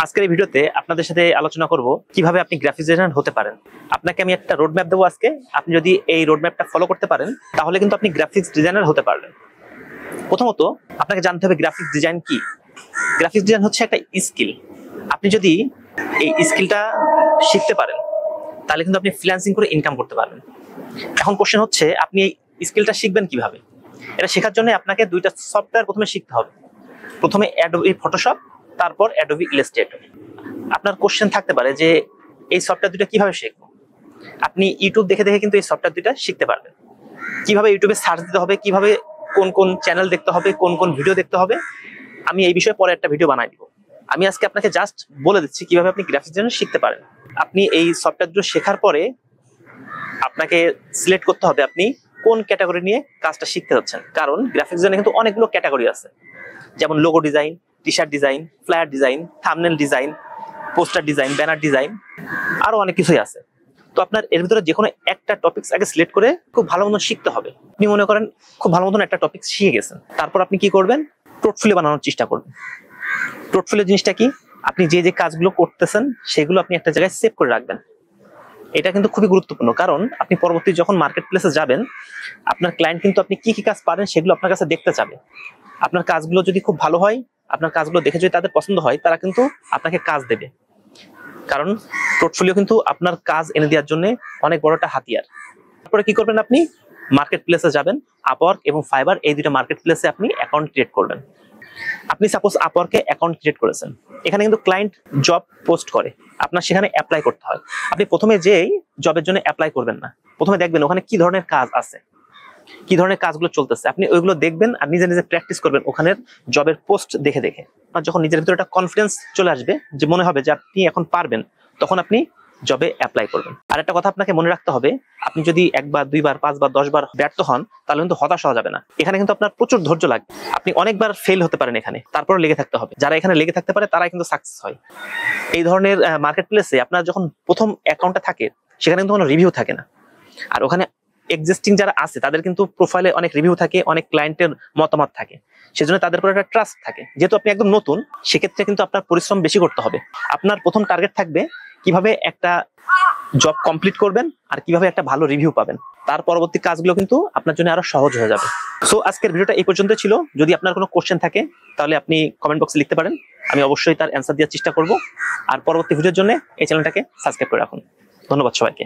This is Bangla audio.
আজকের এই ভিডিওতে আপনাদের সাথে আলোচনা করব কিভাবে আপনি গ্রাফিক্স ডিজাইনার হতে পারেন। আপনাকে আমি একটা রোড ম্যাপ দেবো আজকে। আপনি যদি এই রোড ম্যাপটা ফলো করতে পারেন তাহলে কিন্তু আপনি গ্রাফিক্স ডিজাইনার হতে পারবেন। প্রথমত আপনাকে জানতে হবে গ্রাফিক্স ডিজাইন কি। গ্রাফিক্স ডিজাইন হচ্ছে একটা স্কিল। আপনি যদি এই স্কিলটা শিখতে পারেন তাহলে কিন্তু আপনি ফ্রিল্যান্সিং করে ইনকাম করতে পারবেন। এখন কোশ্চেন হচ্ছে আপনি এই স্কিলটা শিখবেন কিভাবে। এটা শেখার জন্য আপনাকে দুইটা সফটওয়্যার প্রথমে শিখতে হবে। প্রথমে অ্যাডোবি ফটোশপ, তারপর অ্যাডোবি ইলাস্ট্রেটর। আপনার কোশ্চেন থাকতে পারে যে এই সফটওয়্যার দুটো কিভাবে শিখবো। আপনি ইউটিউব দেখে দেখে কিন্তু এই সফটওয়্যার দুটো শিখতে পারবেন। কিভাবে ইউটিউবে সার্চ দিতে হবে, কিভাবে কোন কোন চ্যানেল দেখতে হবে, কোন কোন ভিডিও দেখতে হবে, আমি এই বিষয়ে পরে একটা ভিডিও বানাই দিব। আমি আজকে আপনাকে জাস্ট বলে দিচ্ছি কিভাবে আপনি গ্রাফিক্স ডিজাইন শিখতে পারেন। আপনি এই সফটওয়্যার দুটো শেখার পরে আপনাকে সিলেক্ট করতে হবে আপনি কোন ক্যাটাগরি নিয়ে কাজটা শিখতে যাচ্ছেন। কারণ গ্রাফিক্স ডিজাইনে কিন্তু অনেকগুলো ক্যাটাগরি আছে, যেমন logo design, T shirt design, flyer design, thumbnail design, poster design, banner design, আরো অনেক কিছুই আছে। তো আপনার এর ভিতরে যে কোনো একটা টপিকস আগে সিলেক্ট করে খুব ভালো মতন শিখতে হবে। আপনি মনে করেন খুব ভালো মতন একটা টপিক শিখে গেছেন, তারপর আপনি কি করবেন, পোর্টফোলিও বানানোর চেষ্টা করবেন। পোর্টফোলিও জিনিসটা কি, আপনি যে যে কাজগুলো করতেছেন সেগুলো আপনি একটা জায়গায় সেভ করে রাখবেন। এটা কিন্তু খুবই গুরুত্বপূর্ণ, কারণ আপনি পরবর্তী যখন মার্কেট প্লেসে যাবেন আপনার ক্লায়েন্ট কিন্তু আপনি কি কি কাজ পারেন সেগুলো আপনার কাছে দেখতে চাবে। আপনার কাজগুলো যদি খুব ভালো হয়, আপনার কাজগুলো দেখে যদি তাদের পছন্দ হয়, তারা কিন্তু আপনাকে কাজ দেবে। কারণ পোর্টফোলিও কিন্তু আপনার কাজ এনে দেওয়ার জন্য অনেক বড় একটা হাতিয়ার। তারপরে কি করবেন, আপনি মার্কেট প্লেসে যাবেন। আপওয়ার্ক এবং ফাইবার এই দুটো মার্কেট প্লেসে আপনি অ্যাকাউন্ট ক্রিয়েট করবেন। আপনি সাপোজ আপওয়ার্কে অ্যাকাউন্ট ক্রিয়েট করেছেন, এখানে কিন্তু ক্লায়েন্ট জব পোস্ট করে, আপনার সেখানে অ্যাপ্লাই করতে হয়। আপনি প্রথমে যেই জবের জন্য অ্যাপ্লাই করবেন না, প্রথমে দেখবেন ওখানে কি ধরনের কাজ আছে, কি ধরনের কাজগুলো চলতেছে, আপনি ওইগুলো দেখবেন আর নিজে নিজে প্র্যাকটিস করবেন ওখানের জবের পোস্ট দেখে দেখে। আর যখন নিজের ভিতরে একটা কনফিডেন্স চলে আসবে, যে মনে হবে যে আপনি এখন পারবেন, তখন আপনি জবে অ্যাপ্লাই করবেন। আর একটা কথা আপনাকে মনে রাখতে হবে, আপনি যদি একবার, দুইবার, 5 বার, 10 বার ব্যর্থ হন তাহলে কিন্তু হতাশ হওয়া যাবে না। এখানে কিন্তু আপনার প্রচুর ধৈর্য লাগবে। আপনি অনেকবার ফেল হতে পারেন এখানে, তারপরে লেগে থাকতে হবে। যারা এখানে লেগে থাকতে পারে তারাই কিন্তু সাকসেস হয়। এই ধরনের মার্কেট প্লেসে আপনার যখন প্রথম অ্যাকাউন্টটা থাকে সেখানে কিন্তু কোনো রিভিউ থাকে না। আর ওখানে এক্সিস্টিং যারা আছে তাদের কিন্তু প্রোফাইলে অনেক রিভিউ থাকে, অনেক ক্লায়েন্টের মতামত থাকে, সেজন্য তাদের উপর একটা ট্রাস্ট থাকে। যেহেতু আপনি একদম নতুন, সেক্ষেত্রে কিন্তু আপনার পরিশ্রম বেশি করতে হবে। আপনার প্রথম টার্গেট থাকবে কিভাবে একটা জব কমপ্লিট করবেন আর কিভাবে একটা ভালো রিভিউ পাবেন। তার পরবর্তী কাজগুলো কিন্তু আপনার জন্য আরো সহজ হয়ে যাবে। সো আজকের ভিডিওটা এই পর্যন্ত ছিল। যদি আপনার কোনো কোশ্চেন থাকে তাহলে আপনি কমেন্ট বক্সে লিখতে পারেন, আমি অবশ্যই তার অ্যান্সার দেওয়ার চেষ্টা করব। আর পরবর্তী ভিডিওর জন্য এই চ্যানেলটাকে সাবস্ক্রাইব করে রাখুন। ধন্যবাদ সবাইকে।